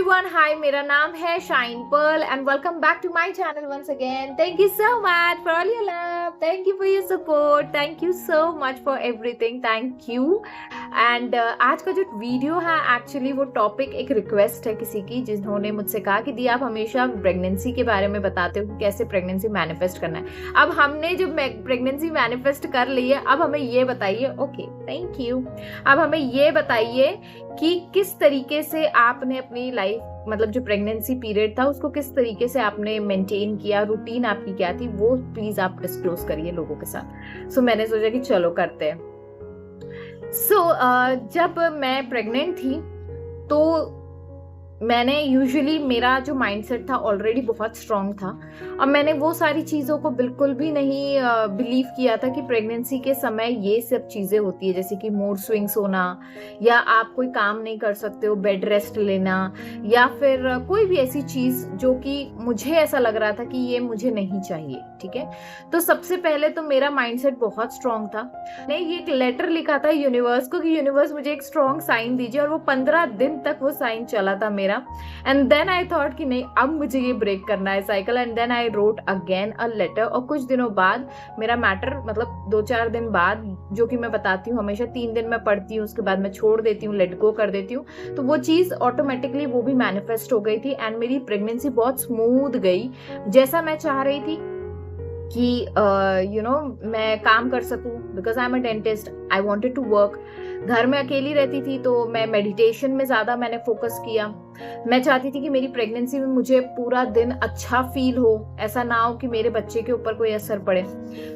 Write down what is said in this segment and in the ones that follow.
Everyone, हाय, मेरा नाम है Shine Pearl and welcome back to my channel once again. Thank you so much for all your love, thank you for your support, thank you so much for everything, thank you. And आज का जो video है actually वो topic एक request है किसी की, जिन्होंने मुझसे कहा कि दी आप हमेशा प्रेगनेंसी के बारे में बताते हो कि कैसे प्रेगनेंसी मैनिफेस्ट करना है। अब हमने जब प्रेगनेंसी मैनिफेस्ट कर ली है, अब हमें ये बताइए, ओके थैंक यू, अब हमें ये बताइए कि किस तरीके से आपने अपनी लाइफ, मतलब जो प्रेगनेंसी पीरियड था उसको किस तरीके से आपने मेंटेन किया, रूटीन आपकी क्या थी, वो प्लीज आप डिस्क्लोज करिए लोगों के साथ। सो मैंने सोचा कि चलो करते हैं। जब मैं प्रेग्नेंट थी तो मैंने यूजुअली, मेरा जो माइंडसेट था ऑलरेडी बहुत स्ट्रांग था और मैंने वो सारी चीज़ों को बिल्कुल भी नहीं बिलीव किया था कि प्रेगनेंसी के समय ये सब चीज़ें होती है, जैसे कि मूड स्विंग्स होना, या आप कोई काम नहीं कर सकते हो, बेड रेस्ट लेना, या फिर कोई भी ऐसी चीज़ जो कि मुझे ऐसा लग रहा था कि ये मुझे नहीं चाहिए। ठीक है, तो सबसे पहले तो मेरा माइंडसेट बहुत स्ट्रांग था। मैंने ये एक लेटर लिखा था यूनिवर्स को कि यूनिवर्स मुझे एक स्ट्रांग साइन दीजिए, और वो 15 दिन तक वो साइन चला था मेरा। एंड देन आई थॉट कि नहीं, अब मुझे ये ब्रेक करना है cycle. And then I wrote again a letter, और कुछ दिनों बाद मेरा मैटर, मतलब 2-4 दिन बाद, जो कि मैं बताती हूँ हमेशा 3 दिन मैं पढ़ती हूँ, उसके बाद मैं छोड़ देती हूँ, लेट गो कर देती हूँ, तो वो चीज़ ऑटोमेटिकली वो भी मैनिफेस्ट हो गई थी। एंड मेरी प्रेगनेंसी बहुत स्मूथ गई, जैसा मैं चाह रही थी कि मैं काम कर सकूं, because I am a dentist, I wanted to work. घर में अकेली रहती थी तो मैं मेडिटेशन में ज़्यादा मैंने फोकस किया। मैं चाहती थी कि मेरी प्रेगनेंसी में मुझे पूरा दिन अच्छा फील हो, ऐसा ना हो कि मेरे बच्चे के ऊपर कोई असर पड़े।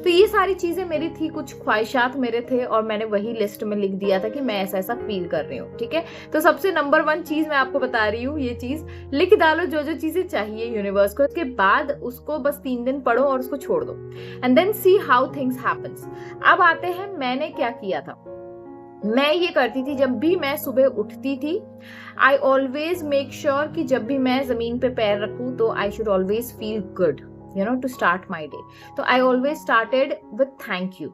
तो ये सारी चीज़ें मेरी थी, कुछ ख्वाहिशात मेरे थे, और मैंने वही लिस्ट में लिख दिया था कि मैं ऐसा ऐसा फील कर रही हूँ। ठीक है, तो सबसे नंबर 1 चीज़ मैं आपको बता रही हूँ, ये चीज़ लिख डालो, जो जो चीज़ें चाहिए यूनिवर्स को। उसके बाद उसको बस 3 दिन पढ़ो और उसको छोड़ दो, and then see how things happens. अब आते हैं मैंने क्या किया था। मैं ये करती थी, जब भी मैं सुबह उठती थी, आई ऑलवेज मेक श्योर कि जब भी मैं जमीन पे पैर रखूं तो I should always feel good, to start my day. तो I always started with thank you.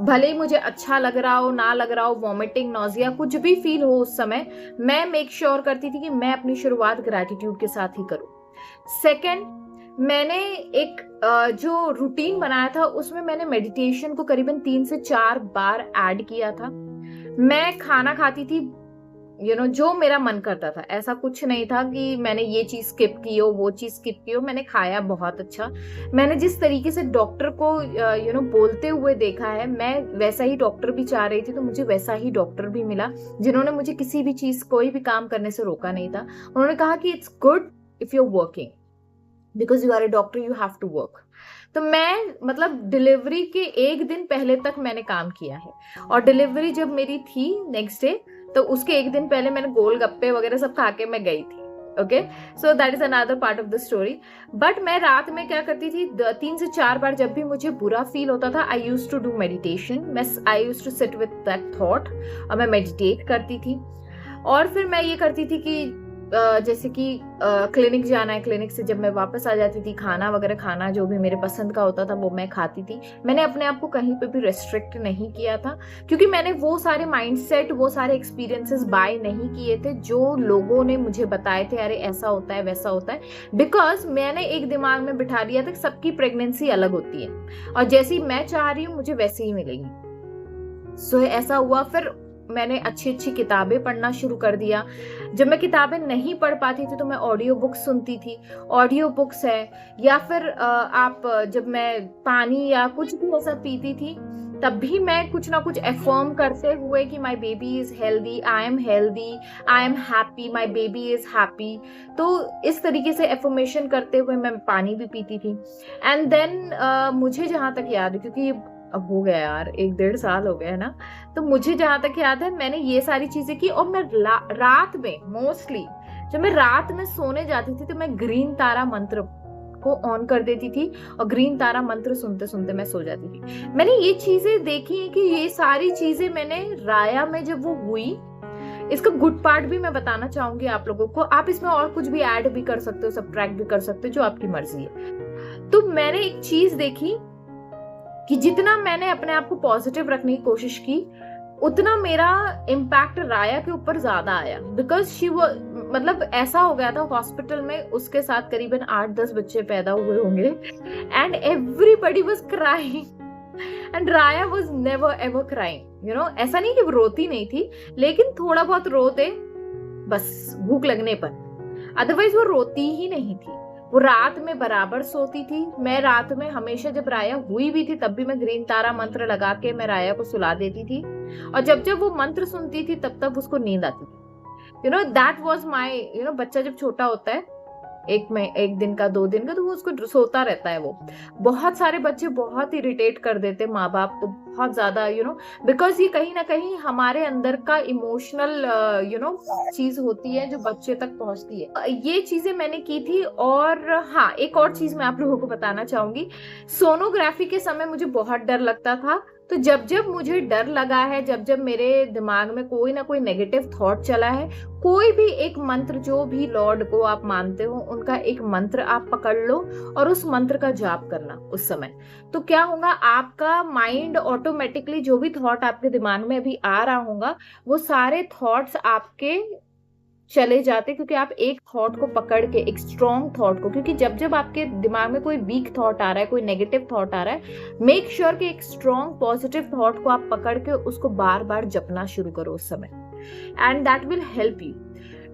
भले ही मुझे अच्छा लग रहा हो, ना लग रहा हो, वॉमिटिंग, नोजिया, कुछ भी फील हो उस समय, मैं मेक श्योर करती थी कि मैं अपनी शुरुआत ग्रैटिट्यूड के साथ ही करूं। सेकेंड, मैंने एक जो रूटीन बनाया था उसमें मैंने मेडिटेशन को करीबन 3 से 4 बार ऐड किया था। मैं खाना खाती थी जो मेरा मन करता था, ऐसा कुछ नहीं था कि मैंने ये चीज स्किप की हो, वो चीज स्किप की हो। मैंने खाया बहुत अच्छा। मैंने जिस तरीके से डॉक्टर को बोलते हुए देखा है, मैं वैसा ही डॉक्टर भी चाह रही थी, तो मुझे वैसा ही डॉक्टर भी मिला, जिन्होंने मुझे किसी भी चीज, कोई भी काम करने से रोका नहीं था। उन्होंने कहा कि it's good if you are working, because you are a doctor, you have to work. तो मैं, मतलब डिलीवरी के 1 दिन पहले तक मैंने काम किया है, और डिलीवरी जब मेरी थी नेक्स्ट डे, तो उसके 1 दिन पहले मैंने गोलगप्पे वगैरह सब खा के मैं गई थी। Okay, so that is another part of the story. But मैं रात में क्या करती थी, 3 से 4 बार जब भी मुझे बुरा फील होता था, I use to do meditation. I use to sit with that thought, और मैं मेडिटेट करती थी। और फिर मैं ये करती थी कि जैसे कि क्लिनिक जाना है, क्लिनिक से जब मैं वापस आ जाती थी, खाना वगैरह खाना जो भी मेरे पसंद का होता था वो मैं खाती थी। मैंने अपने आप को कहीं पे भी रेस्ट्रिक्ट नहीं किया था, क्योंकि मैंने वो सारे माइंडसेट, वो सारे एक्सपीरियंसेस बाय नहीं किए थे जो लोगों ने मुझे बताए थे, अरे ऐसा होता है, वैसा होता है। बिकॉज मैंने एक दिमाग में बिठा लिया था कि सबकी प्रेगनेंसी अलग होती है, और जैसी मैं चाह रही हूँ मुझे वैसी ही मिलेगी। सो ऐसा हुआ। फिर मैंने अच्छी अच्छी किताबें पढ़ना शुरू कर दिया। जब मैं किताबें नहीं पढ़ पाती थी तो मैं ऑडियो बुक्स सुनती थी। ऑडियो बुक्स है, या फिर जब मैं पानी या कुछ भी ऐसा पीती थी, तब भी मैं कुछ ना कुछ एफर्म करते हुए कि my baby is healthy, I am healthy, I am happy, my baby is happy. तो इस तरीके से एफर्मेशन करते हुए मैं पानी भी पीती थी। एंड देन मुझे जहाँ तक याद है, क्योंकि अब हो गया यार, 1-1.5 साल हो गया है ना, तो मुझे जहां तक याद है मैंने ये सारी चीजें की। और मैं रात में, मोस्टली जब मैं रात में सोने जाती थी, तो मैं ग्रीन तारा मंत्र को ऑन कर देती थी, और ग्रीन तारा मंत्र सुनते सुनते मैं सो जाती थी। मैंने ये चीजें देखी कि ये सारी चीजें मैंने राया में जब वो हुई, इसका गुड पार्ट भी मैं बताना चाहूंगी आप लोगों को। आप इसमें और कुछ भी ऐड भी कर सकते हो, सब्ट्रैक्ट भी कर सकते हो, जो आपकी मर्जी है। तो मैंने एक चीज देखी कि जितना मैंने अपने आप को पॉजिटिव रखने की कोशिश की, उतना मेरा इम्पैक्ट राया के ऊपर ज्यादा आया, बिकॉज शी वो मतलब ऐसा हो गया था हॉस्पिटल में उसके साथ करीबन 8-10 बच्चे पैदा हुए होंगे and everybody was crying and Raya was never ever crying, ऐसा नहीं कि वो रोती नहीं थी, लेकिन थोड़ा बहुत रोते बस भूख लगने पर, अदरवाइज वो रोती ही नहीं थी। वो रात में बराबर सोती थी। मैं रात में हमेशा जब राया हुई भी थी तब भी मैं ग्रीन तारा मंत्र लगा के मैं राया को सुला देती थी, और जब जब वो मंत्र सुनती थी तब तब उसको नींद आती थी। दैट वाज माय, बच्चा जब छोटा होता है एक दिन का 2 दिन का, तो वो उसको सोता रहता है। वो बहुत सारे बच्चे बहुत इरिटेट कर देते माँ बाप को बहुत ज्यादा, बिकॉज ये कहीं ना कहीं हमारे अंदर का इमोशनल चीज होती है जो बच्चे तक पहुंचती है। ये चीजें मैंने की थी। और हाँ, एक और चीज मैं आप लोगों को बताना चाहूंगी। सोनोग्राफी के समय मुझे बहुत डर लगता था, तो जब जब मुझे डर लगा है, जब जब मेरे दिमाग में कोई ना कोई नेगेटिव थॉट चला है, कोई भी एक मंत्र, जो भी लॉर्ड को आप मानते हो उनका एक मंत्र आप पकड़ लो और उस मंत्र का जाप करना उस समय। तो क्या होगा, आपका माइंड ऑटोमेटिकली जो भी थॉट आपके दिमाग में अभी आ रहा होगा वो सारे थॉट्स आपके चले जाते, क्योंकि आप एक थॉट को पकड़ के, एक स्ट्रॉन्ग थॉट को, क्योंकि जब जब आपके दिमाग में कोई वीक थॉट आ रहा है, कोई नेगेटिव थॉट आ रहा है, मेक श्योर कि एक स्ट्रॉन्ग पॉजिटिव थॉट को आप पकड़ के उसको बार बार जपना शुरू करो उस समय, and that will help you.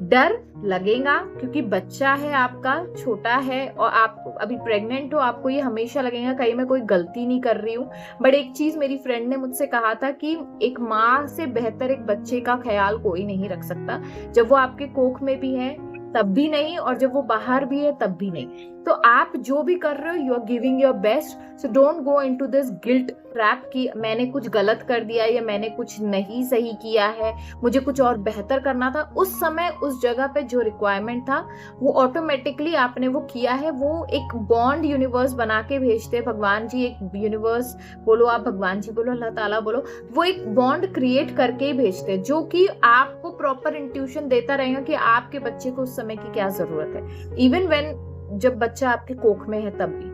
डर लगेगा क्योंकि बच्चा है आपका, छोटा है, और आप अभी प्रेग्नेंट हो, आपको ये हमेशा लगेगा कहीं मैं कोई गलती नहीं कर रही हूँ। बट एक चीज मेरी फ्रेंड ने मुझसे कहा था कि एक माँ से बेहतर एक बच्चे का ख्याल कोई नहीं रख सकता, जब वो आपके कोख में भी है तब भी नहीं, और जब वो बाहर भी है तब भी नहीं। तो आप जो भी कर रहे हो, you are giving your best, so don't go into this guilt trap कि मैंने कुछ गलत कर दिया या मैंने कुछ नहीं सही किया है, मुझे कुछ और बेहतर करना था। उस समय उस जगह पे जो रिक्वायरमेंट था वो ऑटोमेटिकली आपने वो किया है। वो एक बॉन्ड यूनिवर्स बना के भेजते हैं भगवान जी, एक यूनिवर्स बोलो, आप भगवान जी बोलो, अल्लाह ताला बोलो, वो एक बॉन्ड क्रिएट करके ही भेजते हैं, जो कि आपको प्रॉपर इंट्यूशन देता रहेगा कि आपके बच्चे को उस समय की क्या जरूरत है, इवन व्हेन जब बच्चा आपके कोख में है तब भी,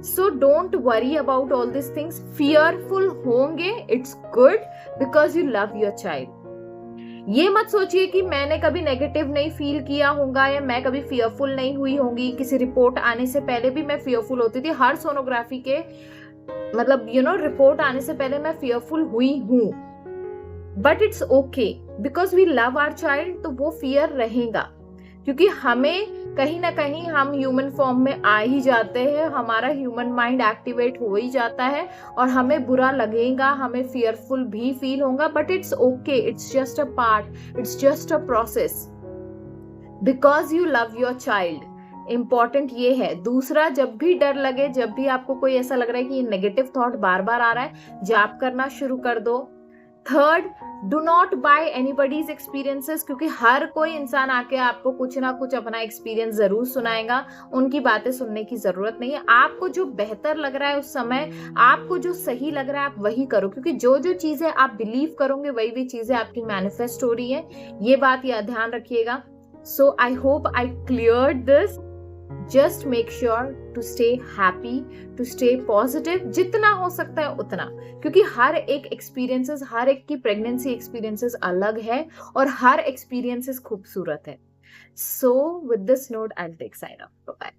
so don't worry about all these things। fearful होंगे, it's good because you love your child। ये मत सोचिए कि मैंने कभी नेगेटिव नहीं फील किया होगा या मैं कभी फियरफुल नहीं हुई होंगी। किसी रिपोर्ट आने से पहले भी मैं फियरफुल होती थी, हर सोनोग्राफी के मतलब रिपोर्ट आने से पहले मैं फियरफुल हुई हूँ, but it's okay because we love our child. तो वो फियर रहेगा क्योंकि हमें कहीं ना कहीं हम ह्यूमन फॉर्म में आ ही जाते हैं, हमारा ह्यूमन माइंड एक्टिवेट हो ही जाता है और हमें बुरा लगेगा, हमें फियरफुल भी फील होगा, but it's okay, it's just a part, it's just a process, because you love your child. Important ये है। दूसरा, जब भी डर लगे, जब भी आपको कोई ऐसा लग रहा है कि ये नेगेटिव थॉट बार बार आ रहा है, जाप करना शुरू कर दो। Third, do not buy anybody's experiences, क्योंकि हर कोई इंसान आके आपको कुछ ना कुछ अपना एक्सपीरियंस जरूर सुनाएगा, उनकी बातें सुनने की जरूरत नहीं है। आपको जो बेहतर लग रहा है उस समय, आपको जो सही लग रहा है आप वही करो, क्योंकि जो जो चीजें आप बिलीव करोगे वही वही चीजें आपकी मैनिफेस्ट हो रही है। ये बात या ध्यान रखिएगा। So I hope I cleared this. Just make sure to stay happy, to stay positive, जितना हो सकता है उतना, क्योंकि हर एक एक्सपीरियंसेस, हर एक की प्रेगनेंसी एक्सपीरियंसेस अलग है और हर एक्सपीरियंसेस खूबसूरत है। So with this note I will take sign off. Bye.